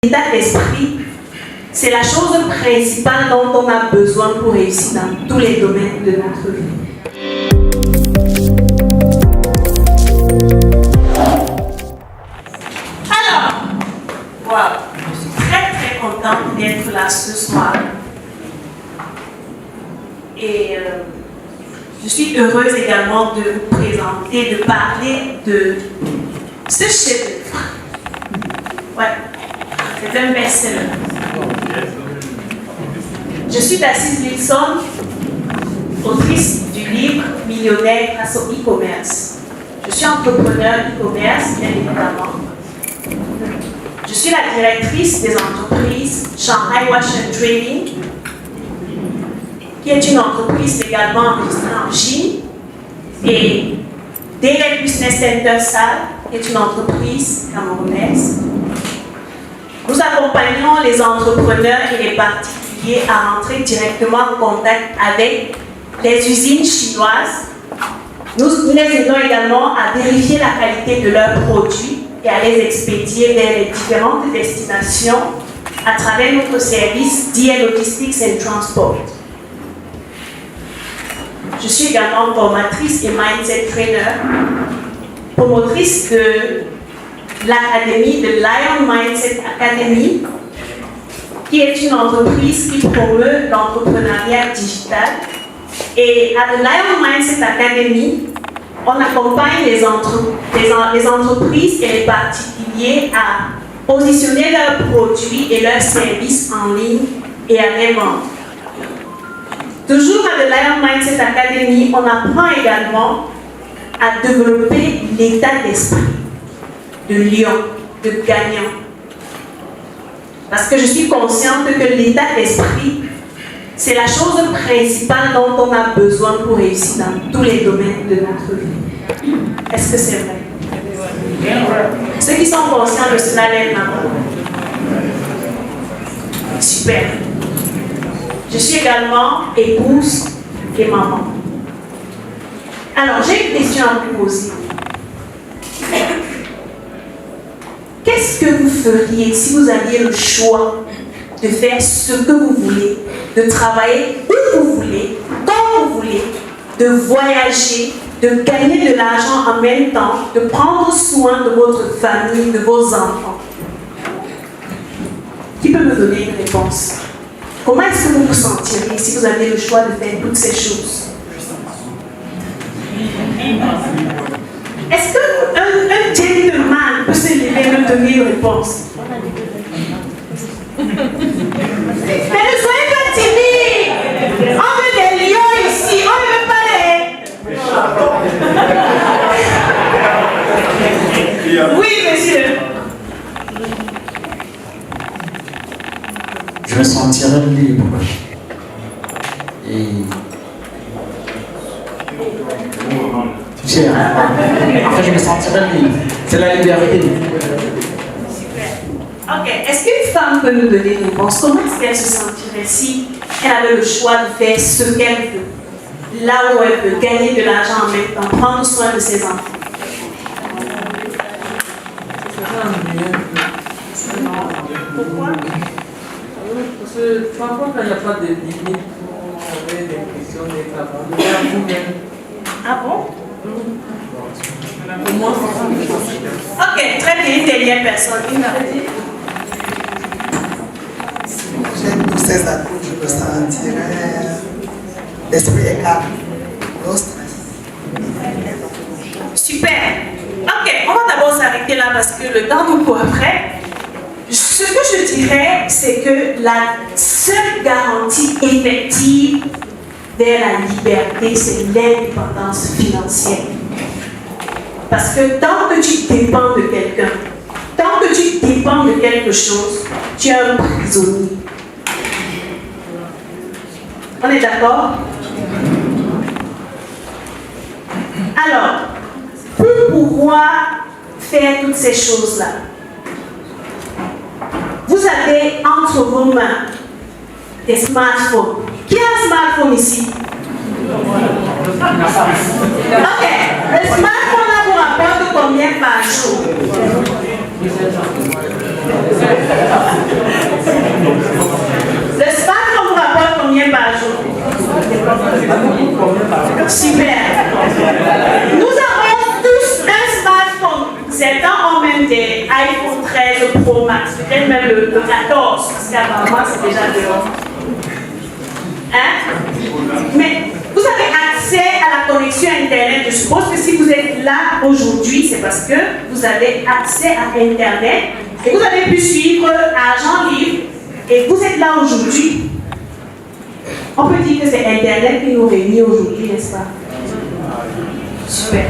L'état d'esprit, c'est la chose principale dont on a besoin pour réussir dans tous les domaines de notre vie. Alors, voilà, je suis très contente d'être là ce soir. Et je suis heureuse également de vous présenter, de parler de ce chef-d'œuvre. Ouais, c'est un best-seller. Je suis Dacice Wilson, autrice du livre Millionnaire grâce au e-commerce. Je suis entrepreneur e-commerce, bien évidemment. Je suis la directrice des entreprises Shanghai Wash and Trading, qui est une entreprise également enregistrée en Chine, et Direct Business Center SAL, qui est une entreprise camerounaise. Nous accompagnons les entrepreneurs et les particuliers à rentrer directement en contact avec les usines chinoises. Nous les aidons également à vérifier la qualité de leurs produits et à les expédier vers les différentes destinations à travers notre service DL Logistics and Transport. Je suis également formatrice et mindset trainer, promotrice de l'académie de Lion Mindset Academy, qui est une entreprise qui promeut l'entrepreneuriat digital. Et à The Lion Mindset Academy, on accompagne les entreprises et les particuliers à positionner leurs produits et leurs services en ligne et à les vendre. Toujours à The Lion Mindset Academy, on apprend également à développer l'état d'esprit de lion, de gagnant. Parce que je suis consciente que l'état d'esprit, c'est la chose principale dont on a besoin pour réussir dans tous les domaines de notre vie. Est-ce que c'est vrai? Ceux qui sont conscients de cela, lèvent la main. Super. Je suis également épouse et maman. Alors, j'ai une question à vous poser. Qu'est-ce que vous feriez si vous aviez le choix de faire ce que vous voulez, de travailler où vous voulez, quand vous voulez, de voyager, de gagner de l'argent en même temps, de prendre soin de votre famille, de vos enfants? Qui peut me donner une réponse? Comment est-ce que vous vous sentirez si vous aviez le choix de faire toutes ces choses? Est-ce qu'un gentleman peut se lever et me donner une réponse? Mais ne soyez pas timide! On veut des lions ici, on ne veut pas les... Oui, monsieur. Je me sentirais libre. Et... tu sais, en fait, je me sentirais libre. C'est la liberté. Ok, est-ce qu'une femme peut nous donner une réponse? Comment est-ce qu'elle se sentirait si elle avait le choix de faire ce qu'elle veut, là où elle veut, gagner de l'argent en même temps, prendre soin de ses enfants? Pourquoi? Parce que parfois, quand il n'y a pas de limite pour avoir des questions des travailleurs, vous-même. Ah bon? Pour moi, Ok, très bien, une dernière personne. J'aime tous ces atouts, je me sentirais l'esprit est calme, no stress. Super. Ok, on va d'abord s'arrêter là parce que le temps nous court après. Ce que je dirais, c'est que la seule garantie effective vers la liberté, c'est l'indépendance financière. Parce que tant que tu dépends de quelqu'un, tant que tu dépends de quelque chose, tu es un prisonnier. On est d'accord? Alors, pour pouvoir faire toutes ces choses-là, vous avez entre vos mains des smartphones. Qui a un smartphone ici? Ok, le smartphone là vous rapporte combien par jour? peut-être même le 14, parce qu'apparemment c'est déjà dehors. Hein? Mais vous avez accès à la connexion Internet. Je suppose que si vous êtes là aujourd'hui, c'est parce que vous avez accès à Internet et vous avez pu suivre Argent Libre et vous êtes là aujourd'hui. On peut dire que c'est Internet qui nous réunit aujourd'hui, n'est-ce pas? Super.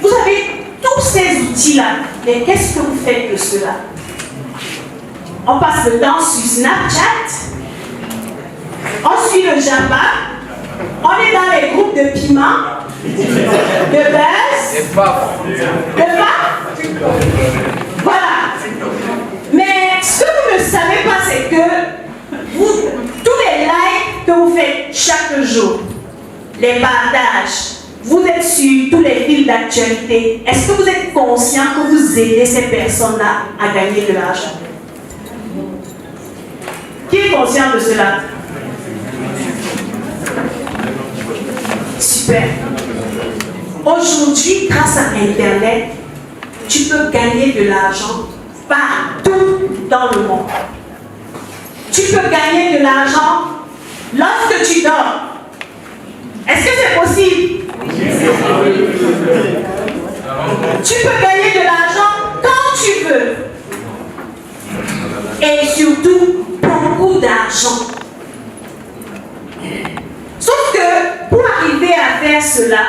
Vous avez tous ces outils-là, mais qu'est-ce que vous faites de cela? On passe le temps sur Snapchat, on suit le Java, on est dans les groupes de piment, de buzz, de paf. Voilà. Mais ce que vous ne savez pas, c'est que tous les likes que vous faites chaque jour, les partages, vous êtes sur tous les fils d'actualité. Est-ce que vous êtes conscient que vous aidez ces personnes-là à gagner de l'argent? Qui est conscient de cela? Super. Aujourd'hui, grâce à Internet, tu peux gagner de l'argent partout dans le monde. Tu peux gagner de l'argent lorsque tu dors. Est-ce que c'est possible? Tu peux gagner de l'argent quand tu veux. Et surtout, beaucoup d'argent. Sauf que pour arriver à faire cela,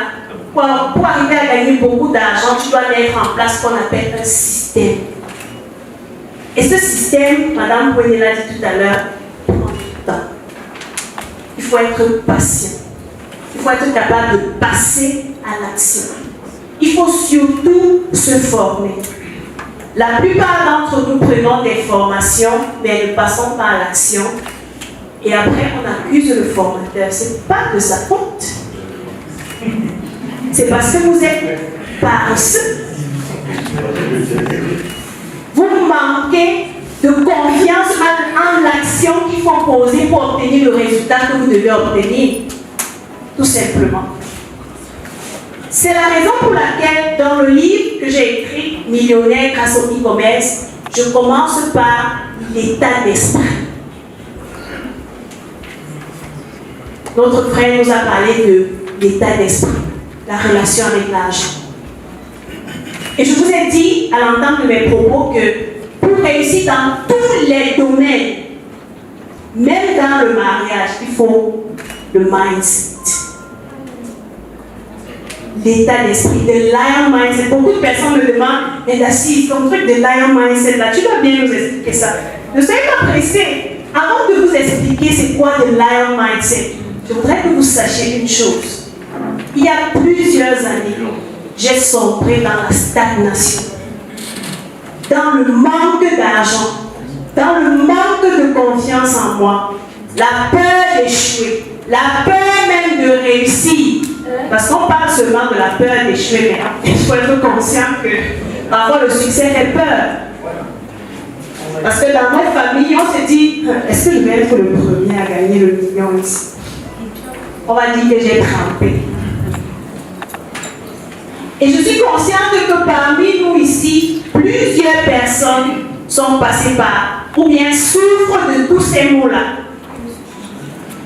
pour arriver à gagner beaucoup d'argent, tu dois mettre en place ce qu'on appelle un système. Et ce système, Madame Poignet l'a dit tout à l'heure, prend du temps. Il faut être patient. Il faut être capable de passer à l'action. Il faut surtout se former. La plupart d'entre nous prenons des formations, mais ne passons pas à l'action. Et après, on accuse le formateur. Ce n'est pas de sa faute. C'est parce que vous êtes paresseux. Vous manquez de confiance en l'action qu'il faut poser pour obtenir le résultat que vous devez obtenir. Tout simplement. C'est la raison pour laquelle, dans le livre que j'ai écrit, Millionnaire grâce au e-commerce, je commence par l'état d'esprit. Notre frère nous a parlé de l'état d'esprit, la relation avec l'argent. Et je vous ai dit à l'entente de mes propos que pour réussir dans tous les domaines, même dans le mariage, il faut le mindset. L'état d'esprit, de lion mindset. Beaucoup de personnes me demandent, mais Daci, ton truc de lion mindset là, tu dois bien nous expliquer ça. Ne soyez pas pressés. Avant de vous expliquer c'est quoi le lion mindset, je voudrais que vous sachiez une chose. Il y a plusieurs années, j'ai sombré dans la stagnation, dans le manque d'argent, dans le manque de confiance en moi, la peur d'échouer, la peur même de réussir. Parce qu'on parle seulement de la peur d'échouer, mais il faut être conscient que parfois le succès fait peur. Parce que dans notre famille, on se dit, est-ce que je vais être le premier à gagner le million ici? On va dire que j'ai trempé. Et je suis consciente que parmi nous ici, plusieurs personnes sont passées par, ou bien souffrent de tous ces mots-là.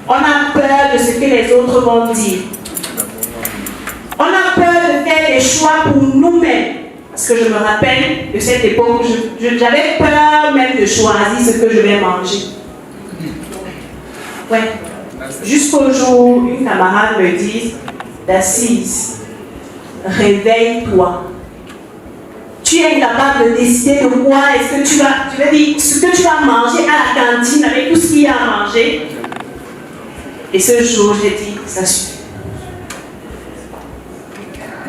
On a peur de ce que les autres vont dire. On a peur de faire des choix pour nous-mêmes. Parce que je me rappelle de cette époque où j'avais peur même de choisir ce que je vais manger. Ouais. Jusqu'au jour où une camarade me dit, Daci, réveille-toi. Tu es incapable de décider de quoi est-ce que tu vas dire ce que tu vas manger à la cantine avec tout ce qu'il y a à manger. Et ce jour, j'ai dit, ça suffit.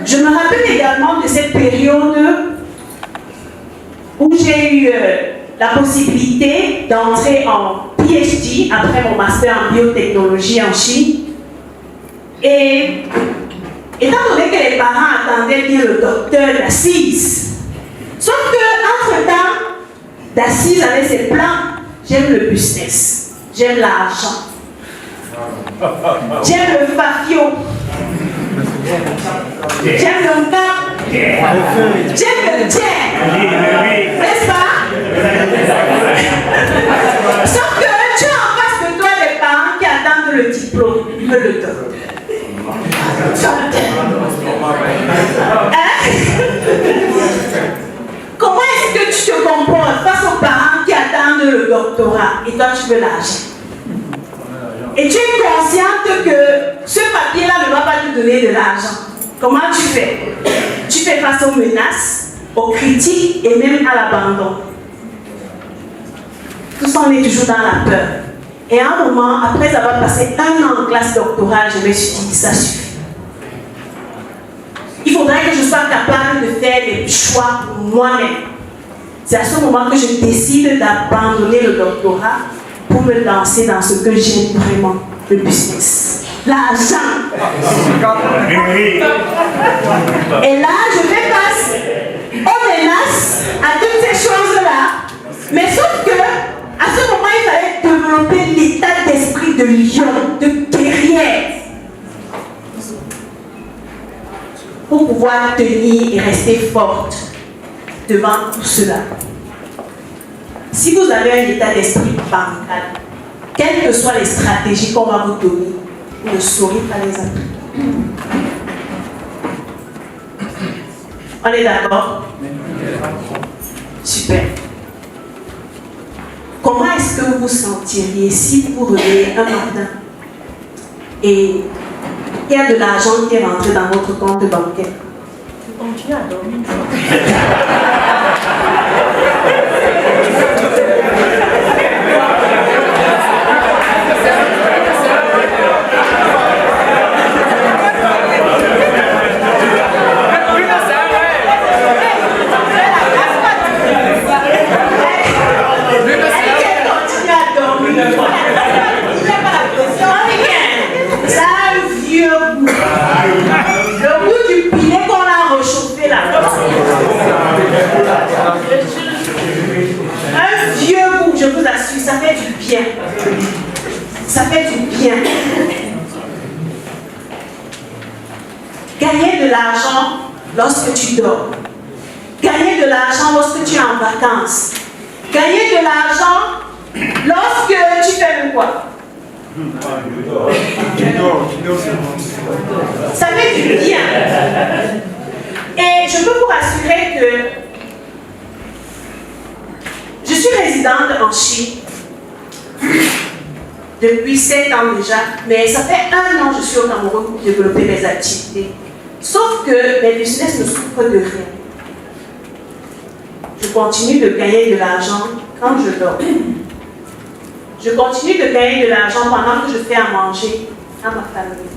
Je me rappelle également de cette période où j'ai eu la possibilité d'entrer en PhD après mon master en biotechnologie en Chine. Et étant donné que les parents attendaient bien le docteur Daci, sauf qu'entre-temps, Daci avait ses plans. J'aime le business, j'aime l'argent, j'aime le fafio. J'aime le gars, j'aime le jet, n'est-ce pas? Sauf que tu as en face de toi des parents qui attendent le diplôme, ils veulent le docteur. Comment est-ce que tu te comportes face aux parents qui attendent le doctorat et toi tu veux l'argent? Et tu es consciente que ce papier-là ne va pas te donner de l'argent. Comment tu fais? Tu fais face aux menaces, aux critiques et même à l'abandon. Tout ça, on est toujours dans la peur. Et à un moment, après avoir passé 1 an en classe doctorale, je me suis dit, ça suffit. Il faudrait que je sois capable de faire des choix pour moi-même. C'est à ce moment que je décide d'abandonner le doctorat pour me lancer dans ce que j'aime vraiment, le business. L'argent. Et là, je fais face aux menaces, à toutes ces choses-là. Mais sauf que, à ce moment, il fallait développer l'état d'esprit de lion, de guerrière, pour pouvoir tenir et rester forte devant tout cela. Si vous avez un état d'esprit bancal, quelles que soient les stratégies qu'on va vous donner, vous ne saurez pas les appliquer. On est d'accord? Super. Comment est-ce que vous vous sentiriez si vous revenez un matin et il y a de l'argent qui est rentré dans votre compte bancaire? Vous continuez à dormir. Le goût du pilet qu'on a réchauffé là. Un vieux goût, je vous assure, ça fait du bien. Ça fait du bien. Gagner de l'argent lorsque tu dors. Gagner de l'argent lorsque tu es en vacances. Gagner de l'argent lorsque tu fais le quoi? Ça fait du bien. Et je peux vous rassurer que je suis résidente en Chine depuis 7 ans déjà, mais ça fait 1 an que je suis au Cameroun pour développer mes activités. Sauf que mes business ne souffrent de rien. Je continue de gagner de l'argent quand je dors. Je continue de gagner de l'argent pendant que je fais à manger à ma famille.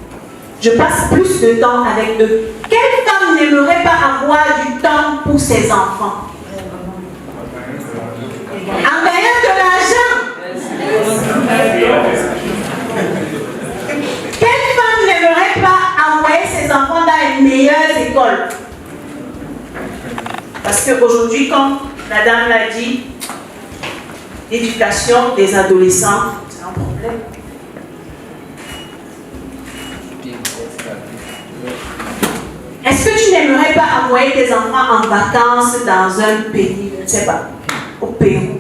Je passe plus de temps avec eux. Quelle femme n'aimerait pas avoir du temps pour ses enfants? En gagnant de l'argent. Quelle femme n'aimerait pas envoyer ses enfants dans une meilleure école? Parce qu'aujourd'hui, comme la dame l'a dit, l'éducation des adolescents, c'est un problème. Est-ce que tu n'aimerais pas envoyer tes enfants en vacances dans un pays, je ne sais pas, au Pérou?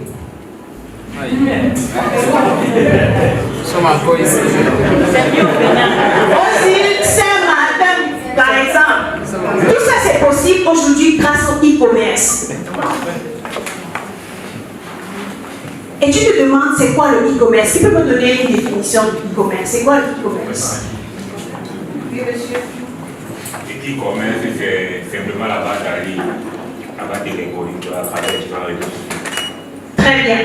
Aussi, Saint-Martin, par exemple. Tout ça, c'est possible aujourd'hui grâce au e-commerce. Et tu te demandes, c'est quoi le e-commerce? Qui peut me donner une définition du e-commerce? C'est quoi le e-commerce? Oui, monsieur. Le e-commerce, c'est simplement la vente en ligne, la vente électronique à travers les différents réseaux. Très bien.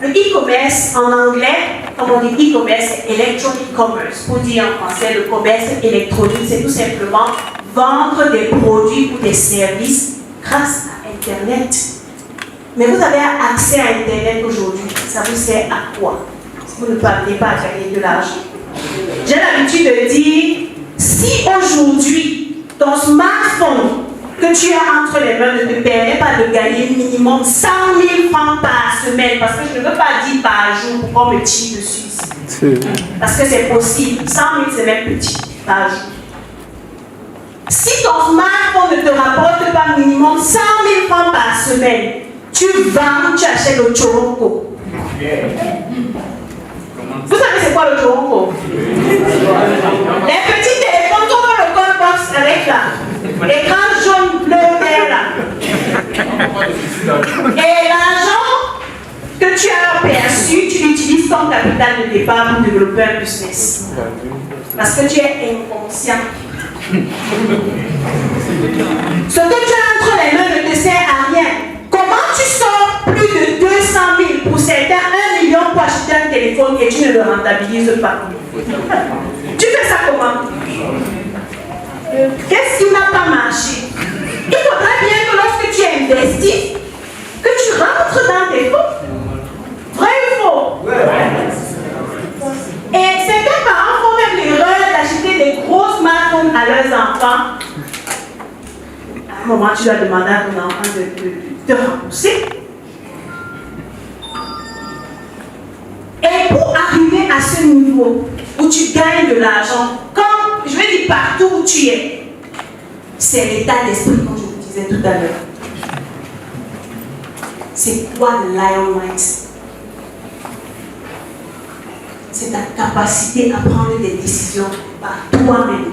Le e-commerce, en anglais, comme on dit e-commerce, c'est electronic commerce. Pour dire en français, le commerce électronique, c'est tout simplement vendre des produits ou des services grâce à Internet. Mais vous avez accès à Internet aujourd'hui. Ça vous sert à quoi? Si vous ne parvenez pas à gagner de l'argent. J'ai l'habitude de dire, si aujourd'hui, ton smartphone que tu as entre les mains ne te permet pas de gagner minimum 100 000 francs par semaine, parce que je ne veux pas dire par jour pour qu'on me tire dessus ici. Parce que c'est possible. 100 000, c'est même petit par jour. Si ton smartphone ne te rapporte pas minimum 100 000 francs par semaine, tu vends, tu achètes le choronko. Vous savez c'est quoi le choronko? Les petits téléphones, on voit le code box avec là. Écran jaune, bleu, vert là. Et l'argent que tu as perçu, tu l'utilises comme capital de départ pour développer un business. Parce que tu es inconscient. Ce que tu as entre les mains ne te sert à rien. Comment tu sors plus de 200 000 pour certains 1 million pour acheter un téléphone et tu ne le rentabilises pas? Tu fais ça comment? Qu'est-ce qui n'a pas marché? Il faudrait bien que lorsque tu investis, que tu rentres dans tes fonds. Vrai ou faux? Et certains parents font même l'erreur d'acheter des gros smartphones à leurs enfants. À un moment, tu dois demander à ton enfant de te rembourser. Et pour arriver à ce niveau où tu gagnes de l'argent, comme je vais dire partout où tu es, c'est l'état d'esprit, comme je vous disais tout à l'heure. C'est quoi le lion mindset? C'est ta capacité à prendre des décisions par toi-même,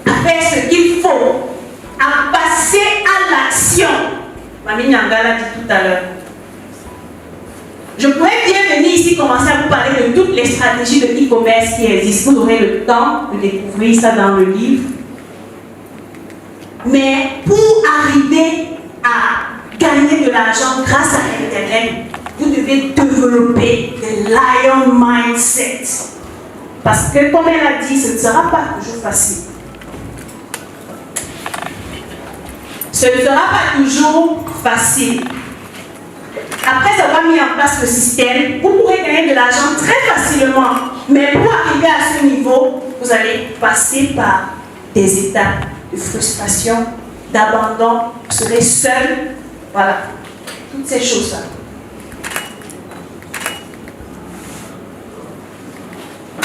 à faire ce qu'il faut, à passer à l'action. Mamie Nyanga l'a dit tout à l'heure. Je pourrais bien venir ici commencer à vous parler de toutes les stratégies de e-commerce qui existent. Vous aurez le temps de découvrir ça dans le livre. Mais pour arriver à gagner de l'argent grâce à Internet, vous devez développer le lion mindset. Parce que, comme elle a dit, ce ne sera pas toujours facile. Ce ne sera pas toujours facile. Après avoir mis en place le système, vous pourrez gagner de l'argent très facilement. Mais pour arriver à ce niveau, vous allez passer par des étapes de frustration, d'abandon, vous serez seul. Voilà. Toutes ces choses-là.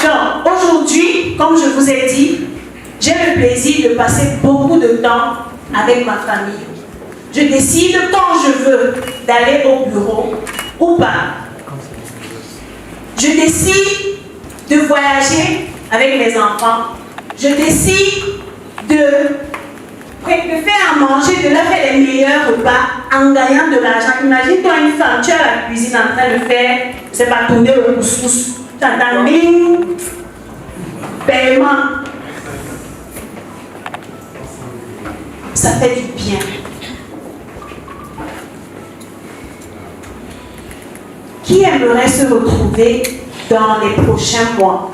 Donc, aujourd'hui, comme je vous ai dit, j'ai le plaisir de passer beaucoup de temps avec ma famille. Je décide quand je veux d'aller au bureau ou pas. Je décide de voyager avec mes enfants. Je décide de faire à manger, de leur faire les meilleurs repas en gagnant de l'argent. Imagine-toi une femme, tu es à la cuisine en train de faire, je ne sais pas, tourner le couscous. Tu entends bing, paiement. Ça fait du bien. Qui aimerait se retrouver dans les prochains mois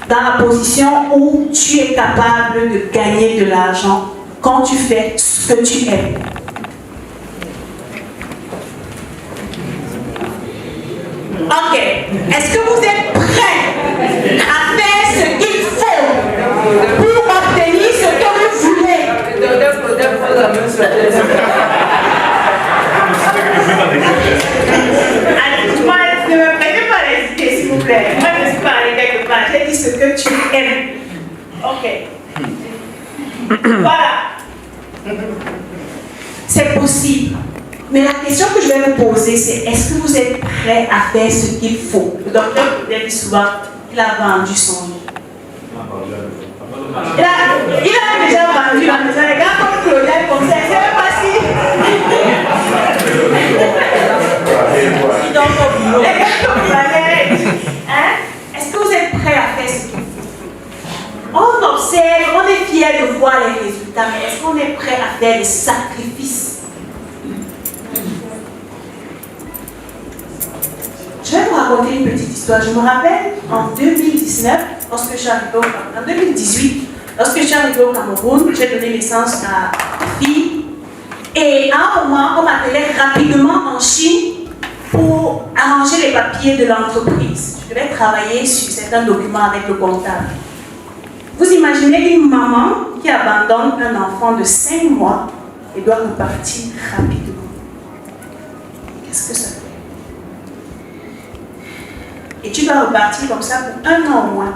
dans la position où tu es capable de gagner de l'argent quand tu fais ce que tu aimes? Ok. Est-ce que vous êtes prêts à faire ce qu'il faut pour obtenir ce que vous voulez? Ne me prenez pas les idées, s'il vous plaît. Moi, je ne suis pas allée quelque part. J'ai dit ce que tu aimes. Ok. Voilà. C'est possible. Mais la question que je vais vous poser, c'est est-ce que vous êtes prêts à faire ce qu'il faut? Le docteur Claudel dit souvent qu'il a vendu son nom. Il a déjà vendu la maison. Les gars comme Claudel, comme ça, c'est pas si. Est-ce que vous êtes prêts à faire ce qu'il faut? On observe, on est fiers de voir les résultats, mais est-ce qu'on est prêt à faire des sacrifices? Je vais vous raconter une petite histoire. Je me rappelle en 2019, lorsque je suis arrivée en 2018, lorsque je suis arrivée au Cameroun, j'ai donné naissance à ma fille. Et à un moment, on m'appelait rapidement en Chine pour arranger les papiers de l'entreprise. Je devais travailler sur certains documents avec le comptable. Vous imaginez une maman qui abandonne un enfant de 5 mois et doit repartir rapidement. Qu'est-ce que ça fait? Et tu dois repartir comme ça pour 1 an au moins.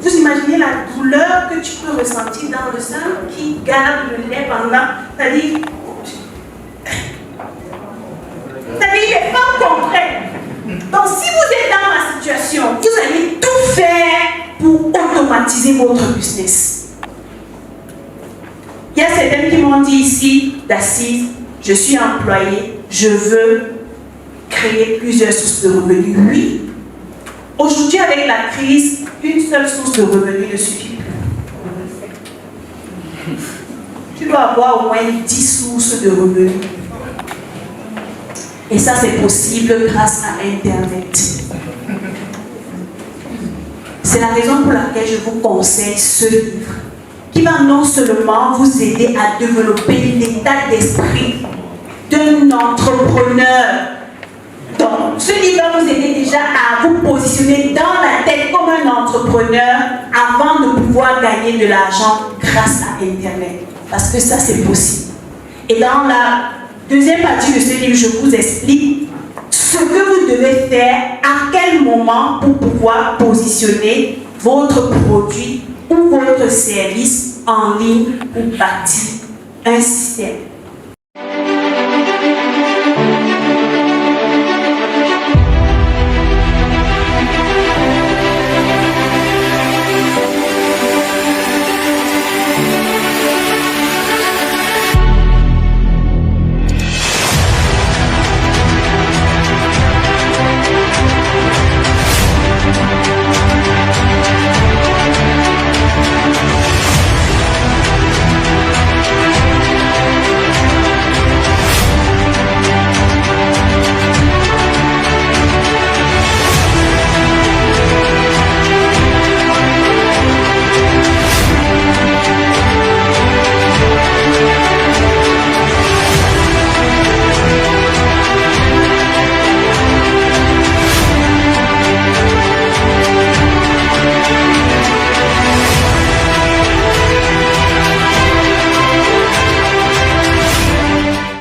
Vous imaginez la douleur que tu peux ressentir dans le sein qui garde le lait pendant. C'est-à-dire, les femmes comprennent. Donc, si vous êtes dans ma situation, vous allez tout faire pour automatiser votre business. Il y a certaines qui m'ont dit ici, d'assise, je suis employée, je veux créer plusieurs sources de revenus. Oui. Aujourd'hui, avec la crise, une seule source de revenus ne suffit plus. Tu dois avoir au moins 10 sources de revenus. Et ça, c'est possible grâce à Internet. C'est la raison pour laquelle je vous conseille ce livre, qui va non seulement vous aider à développer l'état d'esprit d'un entrepreneur. Donc, ce livre va vous aider déjà à vous positionner dans la tête comme un entrepreneur avant de pouvoir gagner de l'argent grâce à Internet. Parce que ça, c'est possible. Et dans la deuxième partie de ce livre, je vous explique ce que vous devez faire, à quel moment pour pouvoir positionner votre produit ou votre service en ligne pour bâtir un système.